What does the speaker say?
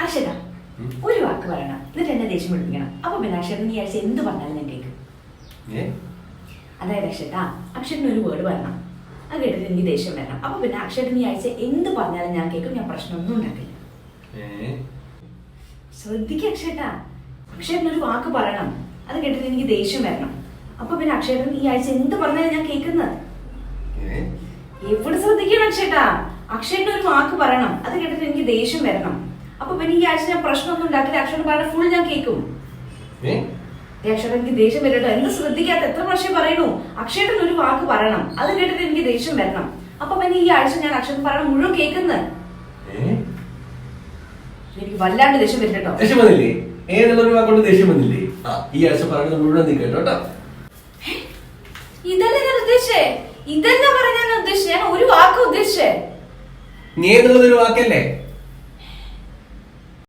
അക്ഷര ഒരു വാക്ക് പറയണം, എന്നിട്ട് എന്നെ ദേഷ്യം പിടിപ്പിക്കണം. അപ്പൊ പിന്നെ അക്ഷരൻ ഈ ആഴ്ച എന്ത് പറഞ്ഞാലും ഞാൻ കേൾക്കും. അതായത് അക്ഷരട്ടാ, അക്ഷരന് ഒരു വേർഡ് പറയണം, അത് കേട്ടിട്ട് എനിക്ക് ദേഷ്യം വരണം. അപ്പൊ പിന്നെ അക്ഷരൻ ഈ ആഴ്ച എന്ത് പറഞ്ഞാലും ഞാൻ കേൾക്കും, ഞാൻ പ്രശ്നമൊന്നും ഉണ്ടാക്കില്ല. ശ്രദ്ധിക്ക അക്ഷരട്ടാ, അക്ഷരനൊരു വാക്ക് പറയണം, അത് കേട്ടിട്ട് എനിക്ക് ദേഷ്യം വരണം. അപ്പൊ പിന്നെ അക്ഷരൻ ഈ ആഴ്ച എന്ത് പറഞ്ഞാലും ഞാൻ കേൾക്കുന്നത്. എവിടെ ശ്രദ്ധിക്കണം അക്ഷരട്ടാ, അക്ഷരന് ഒരു വാക്ക് പറയണം, അത് കേട്ടിട്ട് എനിക്ക് ദേഷ്യം വരണം. അപ്പൊ പിന്നെ ഈ ആഴ്ച ഞാൻ പ്രശ്നമൊന്നും ഉണ്ടാക്കില്ല, അക്ഷരൻ പറഞ്ഞ ഫുൾ ഞാൻ കേൾക്കും. അക്ഷരൻ എനിക്ക് ദേഷ്യം വരട്ടോ, എന്ത് ശ്രദ്ധിക്കാത്ത, എത്ര പ്രാവശ്യം പറയണു, അക്ഷരൻ ഒരു വാക്ക് പറയണം, അത് കേട്ടിട്ട് എനിക്ക് ദേഷ്യം വരണം. അപ്പൊ പിന്നെ ഈ ആഴ്ച ഞാൻ അക്ഷരൻ പറയണം മുഴുവൻ കേൾക്കുന്നത്. എനിക്ക് വല്ലാണ്ട് ദേഷ്യം വരില്ലട്ടോ. ദേഷ്യം വന്നില്ലേ? ഏതെങ്കിലും വാക്കുകൊണ്ട് ദേഷ്യം വന്നില്ലേ? ഈ ആഴ്ച പറയുന്നത് മുഴുവൻ നീ കേട്ടോ. ഇതല്ലേ ഞാൻ ഉദ്ദേശിച്ചേ, ഇതല്ല പറയാൻ ഉദ്ദേശിച്ചേ, ഞാൻ ഒരു വാക്ക് ഉദ്ദേശിച്ചേ. നീ എന്നുള്ളത് ഒരു വാക്കല്ലേ?